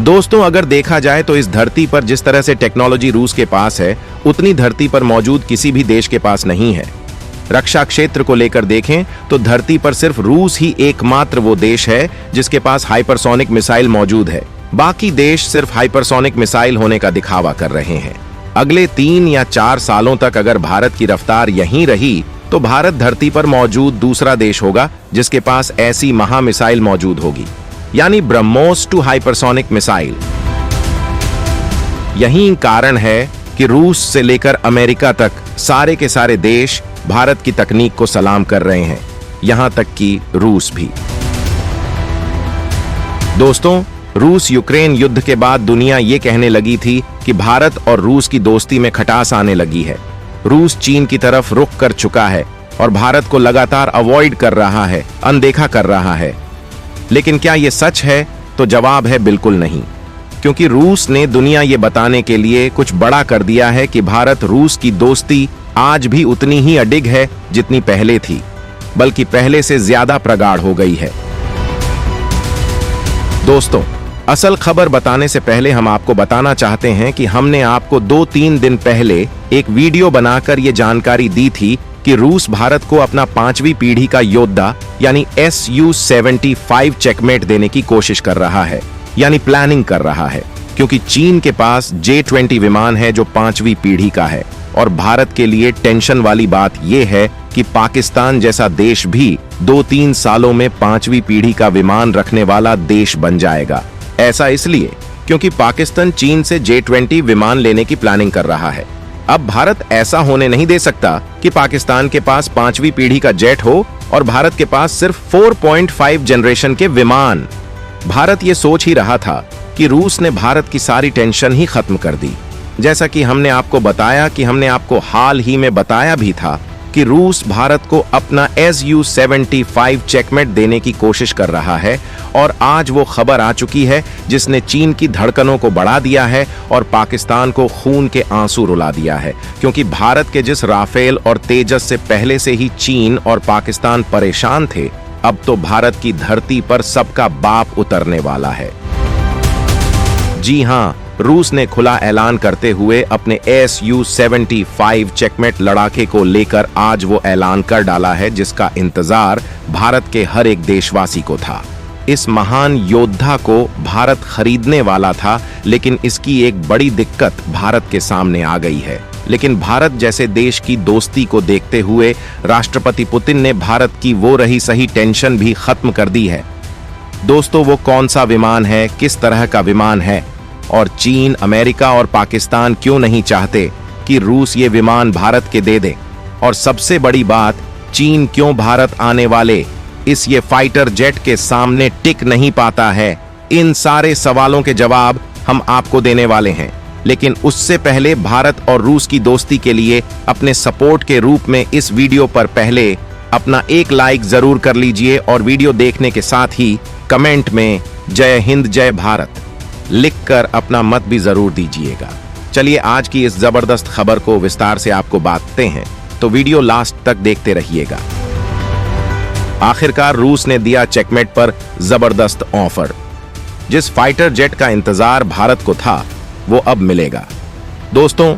दोस्तों, अगर देखा जाए तो इस धरती पर जिस तरह से टेक्नोलॉजी रूस के पास है, उतनी धरती पर मौजूद किसी भी देश के पास नहीं है। रक्षा क्षेत्र को लेकर देखें तो धरती पर सिर्फ रूस ही एकमात्र वो देश है जिसके पास हाइपरसोनिक मिसाइल मौजूद है। बाकी देश सिर्फ हाइपरसोनिक मिसाइल होने का दिखावा कर रहे हैं। अगले 3 या 4 सालों तक अगर भारत की रफ्तार यहीं रही तो भारत धरती पर मौजूद दूसरा देश होगा जिसके पास ऐसी महा मिसाइल मौजूद होगी, यानी ब्रह्मोस टू हाइपरसोनिक मिसाइल। यही कारण है कि रूस से लेकर अमेरिका तक सारे के सारे देश भारत की तकनीक को सलाम कर रहे हैं, यहां तक कि रूस भी। दोस्तों, रूस यूक्रेन युद्ध के बाद दुनिया ये कहने लगी थी कि भारत और रूस की दोस्ती में खटास आने लगी है। रूस चीन की तरफ रुख कर चुका है और भारत को लगातार अवॉइड कर रहा है, अनदेखा कर रहा है। लेकिन क्या ये सच है? तो जवाब है बिल्कुल नहीं, क्योंकि रूस ने दुनिया ये बताने के लिए कुछ बड़ा कर दिया है कि भारत रूस की दोस्ती आज भी उतनी ही अडिग है जितनी पहले थी, बल्कि पहले से ज्यादा प्रगाढ़ हो गई है। दोस्तों, असल खबर बताने से पहले हम आपको बताना चाहते हैं कि हमने आपको 2-3 दिन पहले एक वीडियो बनाकर ये जानकारी दी थी कि रूस भारत को अपना 5वीं पीढ़ी का योद्धा यानी Su-75 चेकमेट देने की कोशिश कर रहा है, यानी प्लानिंग कर रहा है, क्योंकि चीन के पास J-20 विमान है जो 5वीं पीढ़ी का है। और भारत के लिए टेंशन वाली बात यह है कि पाकिस्तान जैसा देश भी 2-3 सालों में 5वीं पीढ़ी का विमान रखने वाला देश बन जाएगा। ऐसा इसलिए क्योंकि पाकिस्तान चीन से J-20 विमान लेने की प्लानिंग कर रहा है। अब भारत ऐसा होने नहीं दे सकता कि पाकिस्तान के पास 5वीं पीढ़ी का जेट हो और भारत के पास सिर्फ 4.5 जनरेशन के विमान। भारत ये सोच ही रहा था कि रूस ने भारत की सारी टेंशन ही खत्म कर दी। जैसा कि हमने आपको बताया कि हमने आपको हाल ही में बताया भी था कि रूस भारत को अपना Su-75 चेकमेट देने की कोशिश कर रहा है, और आज वो खबर आ चुकी है जिसने चीन की धड़कनों को बढ़ा दिया है और पाकिस्तान को खून के आंसू रुला दिया है, क्योंकि भारत के जिस राफेल और तेजस से पहले से ही चीन और पाकिस्तान परेशान थे, अब तो भारत की धरती पर सबका बाप उतरने वाला है। जी हां, रूस ने खुला ऐलान करते हुए अपने Su-75 चेकमेट लड़ाके को लेकर आज वो ऐलान कर डाला है जिसका इंतजार भारत के हर एक देशवासी को था। इस महान योद्धा को भारत खरीदने वाला था, लेकिन इसकी एक बड़ी दिक्कत भारत के सामने आ गई है। लेकिन भारत जैसे देश की दोस्ती को देखते हुए राष्ट्रपति पुतिन ने भारत की वो रही सही टेंशन भी खत्म कर दी है। दोस्तों, वो कौन सा विमान है, किस तरह का विमान है, और चीन, अमेरिका और पाकिस्तान क्यों नहीं चाहते कि रूस ये विमान भारत के दे दे, और सबसे बड़ी बात, चीन क्यों भारत आने वाले इस ये फाइटर जेट के सामने टिक नहीं पाता है? इन सारे सवालों के जवाब हम आपको देने वाले हैं। लेकिन उससे पहले भारत और रूस की दोस्ती के लिए अपने सपोर्ट के रूप में इस वीडियो पर पहले अपना एक लाइक जरूर कर लीजिए, और वीडियो देखने के साथ ही कमेंट में जय हिंद जय भारत लिखकर अपना मत भी जरूर दीजिएगा। चलिए आज की इस जबरदस्त खबर को विस्तार से आपको बताते हैं, तो वीडियो लास्ट तक देखते रहिएगा। आखिरकार रूस ने दिया चेकमेट पर जबरदस्त ऑफर। जिस फाइटर जेट का इंतजार भारत को था वो अब मिलेगा। दोस्तों,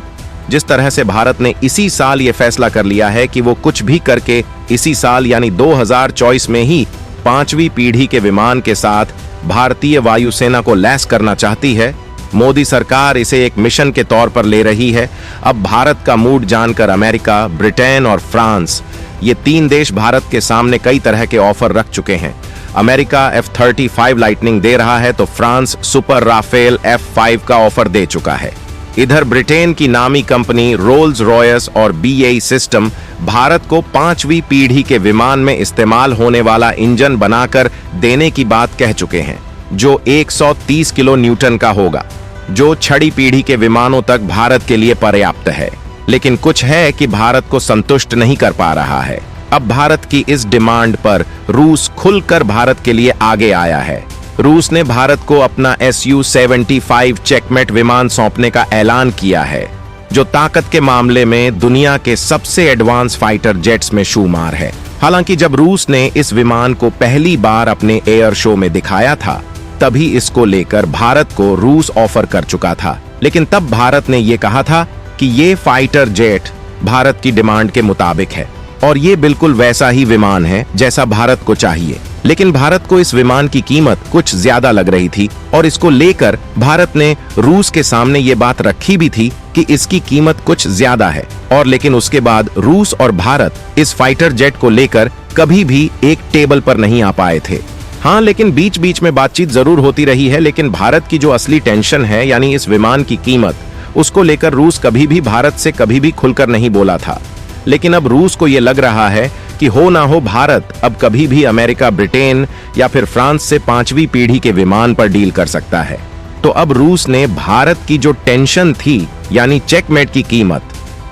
जिस तरह से भारत ने इसी साल ये फैसला कर लिया है कि वो कुछ भी करके इसी साल यानी 2024 में ही 5वीं पीढ़ी के विमान के साथ भारतीय वायुसेना को लैस करना चाहती है, मोदी सरकार इसे एक मिशन के तौर पर ले रही है। अब भारत का मूड जानकर अमेरिका, ब्रिटेन और फ्रांस, ये 3 देश भारत के सामने कई तरह के ऑफर रख चुके हैं। अमेरिका F-35 लाइटनिंग दे रहा है तो फ्रांस सुपर राफेल F-5 का ऑफर दे चुका है। इधर ब्रिटेन की नामी कंपनी रोल्स रॉयस और BAE सिस्टम भारत को 5वीं पीढ़ी के विमान में इस्तेमाल होने वाला इंजन बनाकर देने की बात कह चुके हैं, जो 130 किलो न्यूटन का होगा, जो 6वीं पीढ़ी के विमानों तक भारत के लिए पर्याप्त है। लेकिन कुछ है कि भारत को संतुष्ट नहीं कर पा रहा है। अब भारत की इस डिमांड पर रूस खुलकर भारत के लिए आगे आया है। रूस ने भारत को अपना Su-75 चेकमेट विमान सौंपने का ऐलान किया है, जो ताकत के मामले में दुनिया के सबसे एडवांस फाइटर जेट्स में शुमार है। हालांकि जब रूस ने इस विमान को पहली बार अपने एयर शो में दिखाया था, तभी इसको लेकर भारत को रूस ऑफर कर चुका था, लेकिन तब भारत ने ये कहा था कि ये फाइटर जेट भारत की डिमांड के मुताबिक है और ये बिल्कुल वैसा ही विमान है जैसा भारत को चाहिए। लेकिन भारत को इस विमान की कीमत कुछ ज्यादा लग रही थी और इसको लेकर भारत ने रूस के सामने ये बात रखी भी थी कि इसकी कीमत कुछ ज्यादा है। और लेकिन उसके बाद रूस और भारत इस फाइटर जेट को लेकर कभी भी एक टेबल पर नहीं आ पाए थे। हाँ, लेकिन बीच बीच में बातचीत जरूर होती रही है, लेकिन भारत की जो असली टेंशन है यानी इस विमान की कीमत, उसको लेकर रूस कभी भी भारत से कभी भी खुलकर नहीं बोला था। लेकिन अब रूस को यह लग रहा है कि हो ना हो भारत अब कभी भी अमेरिका, ब्रिटेन या फिर फ्रांस से 5वीं पीढ़ी के विमान पर डील कर सकता है। तो अब रूस ने भारत की जो टेंशन थी यानी चेकमेट की कीमत,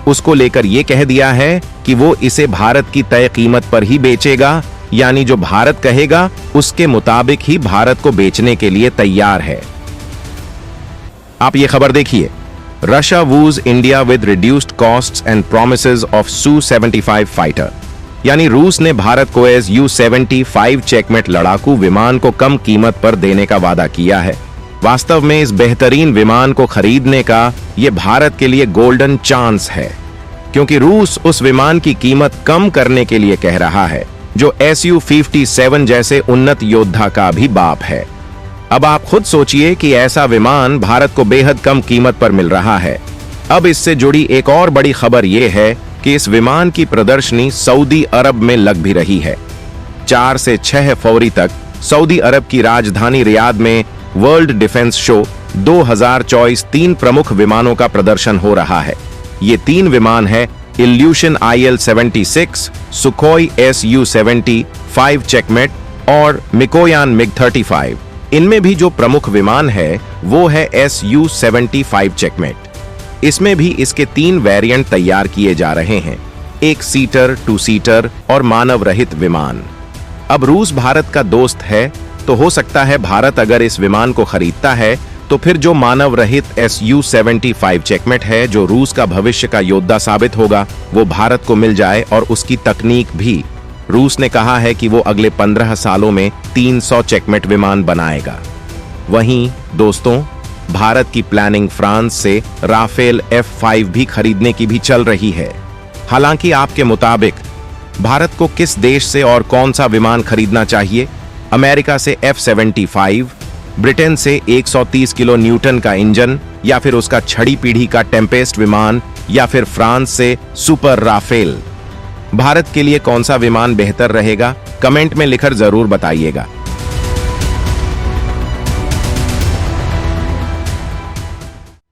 उसको लेकर यह कह दिया है कि वो इसे भारत की तय कीमत पर ही बेचेगा, यानी जो भारत कहेगा उसके मुताबिक ही भारत को बेचने के लिए तैयार है। आप ये खबर देखिए, Russia whose India with reduced costs and promises of Su-75 fighter, यानी रूस ने भारत को Su-75 चेकमेट लड़ाकू विमान को कम कीमत पर देने का वादा किया है। वास्तव में इस बेहतरीन विमान को खरीदने का यह भारत के लिए गोल्डन चांस है, क्योंकि रूस उस विमान की कीमत कम करने के लिए कह रहा है जो Su-57 जैसे उन्नत योद्धा का भी बाप है। अब आप खुद सोचिए कि ऐसा विमान भारत को बेहद कम कीमत पर मिल रहा है। अब इससे जुड़ी एक और बड़ी खबर यह है कि इस विमान की प्रदर्शनी सऊदी अरब में लग भी रही है। 4 से 6 फरवरी तक सऊदी अरब की राजधानी रियाद में वर्ल्ड डिफेंस शो 2024 3 प्रमुख विमानों का प्रदर्शन हो रहा है। ये 3 विमान है evolution IL-76, Sukhoi Su-75 checkmate और मिकोयान MiG-35। इनमें भी जो प्रमुख विमान है वो है Su-75 चेकमेट। इसमें भी इसके 3 वेरिएंट तैयार किए जा रहे हैं, 1 सीटर, 2 सीटर और मानव रहित विमान। अब रूस भारत का दोस्त है, तो हो सकता है भारत अगर इस विमान को खरीदता है तो फिर जो मानव रहित Su-75 चेकमेट है, जो रूस का भविष्य का योद्धा साबित होगा, वो भारत को मिल जाए और उसकी तकनीक भी। रूस ने कहा है कि वो अगले 15 सालों में 300 चेकमेट विमान बनाएगा। वहीं दोस्तों, भारत की प्लानिंग फ्रांस से राफेल F5 भी खरीदने की भी चल रही है। हालांकि आपके मुताबिक भारत को किस देश से और कौन सा विमान खरीदना चाहिए? अमेरिका से F-75, ब्रिटेन से 130 किलो न्यूटन का इंजन या फिर उसका 6वीं पीढ़ी का टेम्पेस्ट विमान, या फिर फ्रांस से सुपर राफेल? भारत के लिए कौन सा विमान बेहतर रहेगा? कमेंट में लिखकर जरूर बताइएगा।